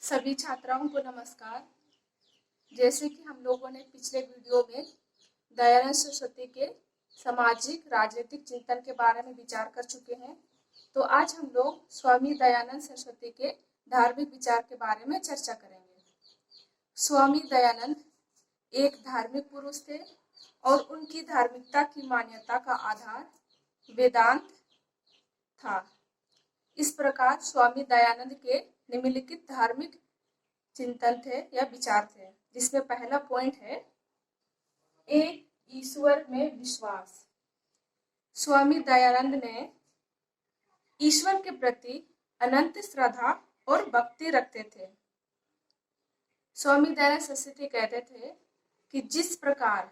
सभी छात्राओं को नमस्कार। जैसे कि हम लोगों ने पिछले वीडियो में दयानंद सरस्वती के सामाजिक राजनीतिक चिंतन के बारे में विचार कर चुके हैं, तो आज हम लोग स्वामी दयानंद सरस्वती के धार्मिक विचार के बारे में चर्चा करेंगे। स्वामी दयानंद एक धार्मिक पुरुष थे और उनकी धार्मिकता की मान्यता का आधार वेदांत था। इस प्रकार स्वामी दयानंद के निम्नलिखित धार्मिक चिंतन थे या विचार थे, जिसमें पहला पॉइंट है एक ईश्वर में विश्वास। स्वामी दयानंद ने ईश्वर के प्रति अनंत श्रद्धा और भक्ति रखते थे। स्वामी दयानंद सरस्वती कहते थे कि जिस प्रकार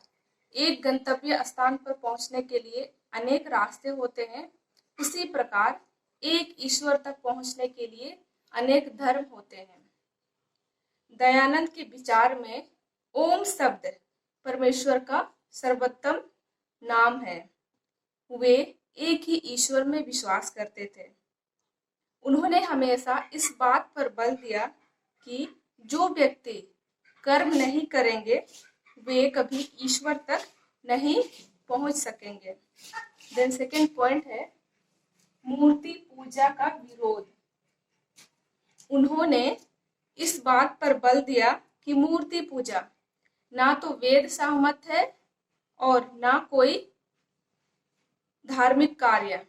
एक गंतव्य स्थान पर पहुंचने के लिए अनेक रास्ते होते हैं, उसी प्रकार एक ईश्वर तक पहुंचने के लिए अनेक धर्म होते हैं। दयानंद के विचार में ओम शब्द परमेश्वर का सर्वोत्तम नाम है। वे एक ही ईश्वर में विश्वास करते थे। उन्होंने हमेशा इस बात पर बल दिया कि जो व्यक्ति कर्म नहीं करेंगे वे कभी ईश्वर तक नहीं पहुंच सकेंगे। देन सेकेंड पॉइंट है मूर्ति पूजा का विरोध। उन्होंने इस बात पर बल दिया कि मूर्ति पूजा ना तो वेद सहमत है और ना कोई धार्मिक कार्य।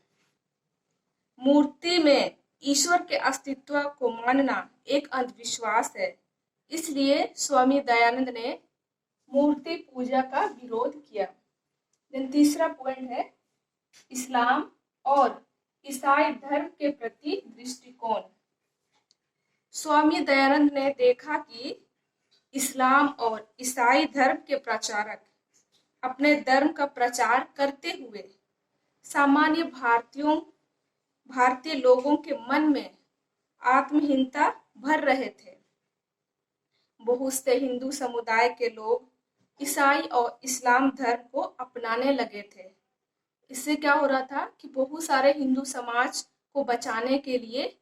मूर्ति में ईश्वर के अस्तित्व को मानना एक अंधविश्वास है। इसलिए स्वामी दयानंद ने मूर्ति पूजा का विरोध किया। देन तीसरा पॉइंट है इस्लाम और ईसाई धर्म के प्रति दृष्टिकोण। स्वामी दयानंद ने देखा कि इस्लाम और ईसाई धर्म के प्रचारक अपने धर्म का प्रचार करते हुए सामान्य भारतीय लोगों के मन में आत्महीनता भर रहे थे। बहुत से हिंदू समुदाय के लोग ईसाई और इस्लाम धर्म को अपनाने लगे थे। इससे क्या हो रहा था कि बहुत सारे हिंदू समाज को बचाने के लिए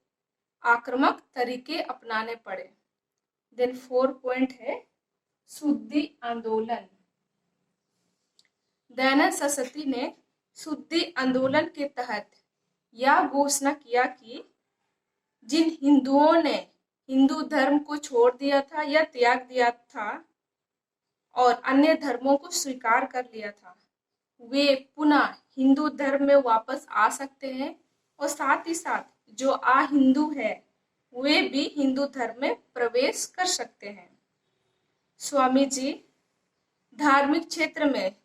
आक्रामक तरीके अपनाने पड़े। देन 4 पॉइंट है शुद्धि आंदोलन। दयानंद सरस्वती ने शुद्धि आंदोलन के तहत यह घोषणा किया कि जिन हिंदुओं ने हिंदू धर्म को छोड़ दिया था या त्याग दिया था और अन्य धर्मों को स्वीकार कर लिया था, वे पुनः हिंदू धर्म में वापस आ सकते हैं और साथ ही साथ जो अहिंदू है वे भी हिंदू धर्म में प्रवेश कर सकते हैं। स्वामी जी धार्मिक क्षेत्र में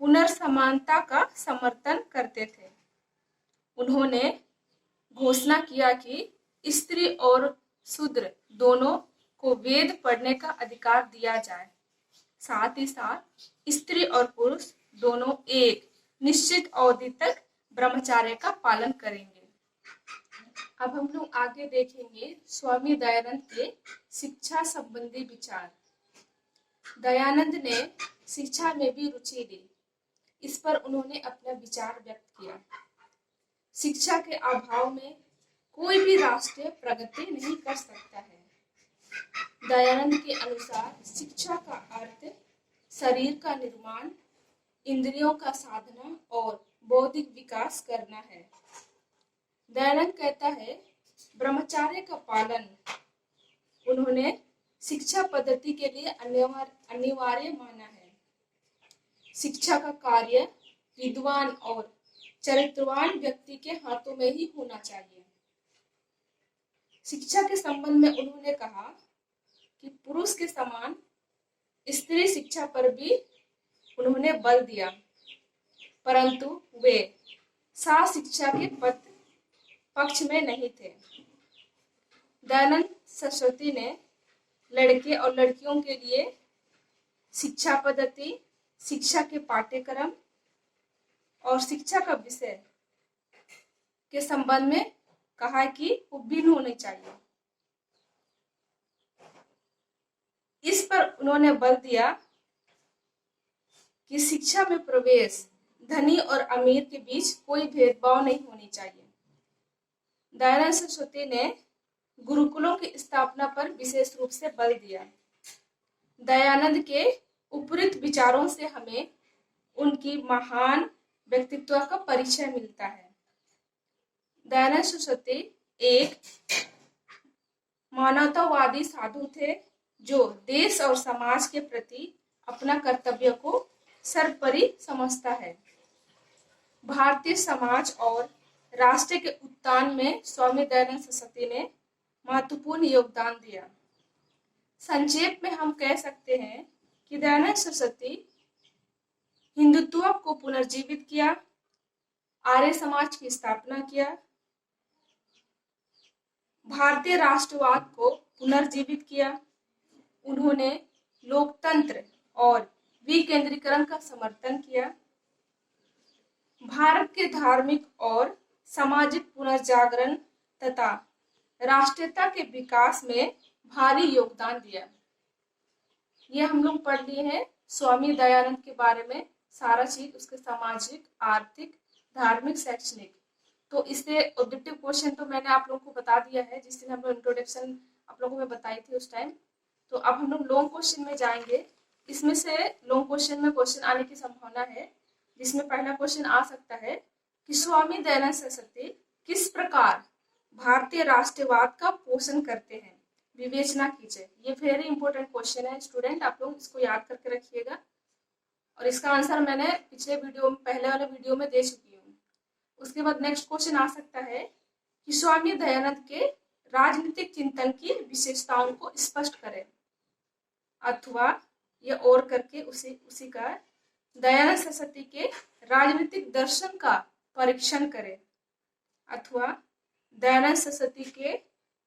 पुनर्समानता का समर्थन करते थे। उन्होंने घोषणा किया कि स्त्री और शूद्र दोनों को वेद पढ़ने का अधिकार दिया जाए। साथ ही साथ स्त्री और पुरुष दोनों एक निश्चित अवधि तक ब्रह्मचर्य का पालन करेंगे। अब हम लोग आगे देखेंगे स्वामी दयानंद के शिक्षा संबंधी विचार। दयानंद ने शिक्षा में भी रुचि ली। इस पर उन्होंने अपना विचार व्यक्त किया। शिक्षा के अभाव में कोई भी राष्ट्र प्रगति नहीं कर सकता है। दयानंद के अनुसार शिक्षा का अर्थ शरीर का निर्माण, इंद्रियों का साधना और बौद्धिक विकास करना है। दयानंद कहता है ब्रह्मचर्य का पालन उन्होंने शिक्षा पद्धति के लिए अनिवार्य माना है। शिक्षा का कार्य विद्वान और चरित्रवान व्यक्ति के हाथों में ही होना चाहिए। शिक्षा के संबंध में उन्होंने कहा कि पुरुष के समान स्त्री शिक्षा पर भी उन्होंने बल दिया, परंतु वे शिक्षा के पक्ष में नहीं थे। दयानंद सरस्वती ने लड़के और लड़कियों के लिए शिक्षा पद्धति, शिक्षा के पाठ्यक्रम और शिक्षा का विषय के संबंध में कहा कि वो भिन्न होने चाहिए। इस पर उन्होंने बल दिया कि शिक्षा में प्रवेश धनी और अमीर के बीच कोई भेदभाव नहीं होनी चाहिए। दयानंद सरस्वती ने गुरुकुलों की स्थापना पर विशेष रूप से बल दिया। दयानंद के उपयुक्त विचारों से हमें उनकी महान व्यक्तित्व का परिचय मिलता है। दयानंद सरस्वती एक मानवतावादी साधु थे जो देश और समाज के प्रति अपना कर्तव्य को सर्वोपरि समझता है। भारतीय समाज और राष्ट्र के उत्थान में स्वामी दयानंद सरस्वती ने महत्वपूर्ण योगदान दिया। संक्षेप में हम कह सकते हैं कि दयानंद सरस्वती हिंदुत्व को पुनर्जीवित किया, आर्य समाज की स्थापना किया, भारतीय राष्ट्रवाद को पुनर्जीवित किया। उन्होंने लोकतंत्र और विकेंद्रीकरण का समर्थन किया, भारत के धार्मिक और सामाजिक पुनर्जागरण तथा राष्ट्रीयता के विकास में भारी योगदान दिया। ये हम लोग पढ़ लिए हैं स्वामी दयानंद के बारे में सारा चीज, उसके सामाजिक, आर्थिक, धार्मिक, शैक्षणिक। तो इससे ऑब्जेक्टिव क्वेश्चन तो मैंने आप लोगों को बता दिया है, जिस दिन हम लोग इंट्रोडक्शन आप लोगों को मैं बताई थी उस टाइम। तो अब हम लोग लॉन्ग क्वेश्चन में जाएंगे। इसमें से लॉन्ग क्वेश्चन में क्वेश्चन आने की संभावना है, जिसमें पहला क्वेश्चन आ सकता है कि स्वामी दयानंद सरस्वती किस प्रकार भारतीय राष्ट्रवाद का पोषण करते हैं, विवेचना कीजिए। ये वेरी इंपॉर्टेंट क्वेश्चन है स्टूडेंट, आप लोग इसको याद करके रखिएगा। और इसका आंसर मैंने पिछले वीडियो में, पहले वाले वीडियो में दे चुकी हूँ। उसके बाद नेक्स्ट क्वेश्चन आ सकता है कि स्वामी दयानंद के राजनीतिक चिंतन की विशेषताओं को स्पष्ट करें, अथवा यह और करके उसी का दयानंद सरस्वती के राजनीतिक दर्शन का परीक्षण करें, अथवा दयानंद सरस्वती के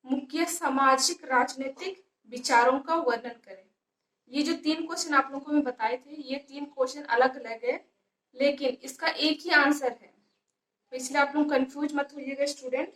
मुख्य सामाजिक राजनीतिक विचारों का वर्णन करें। ये जो 3 क्वेश्चन आप लोगों को मैं बताए थे, ये 3 क्वेश्चन अलग अलग है, लेकिन इसका एक ही आंसर है, तो इसलिए आप लोग कंफ्यूज मत होइएगा स्टूडेंट।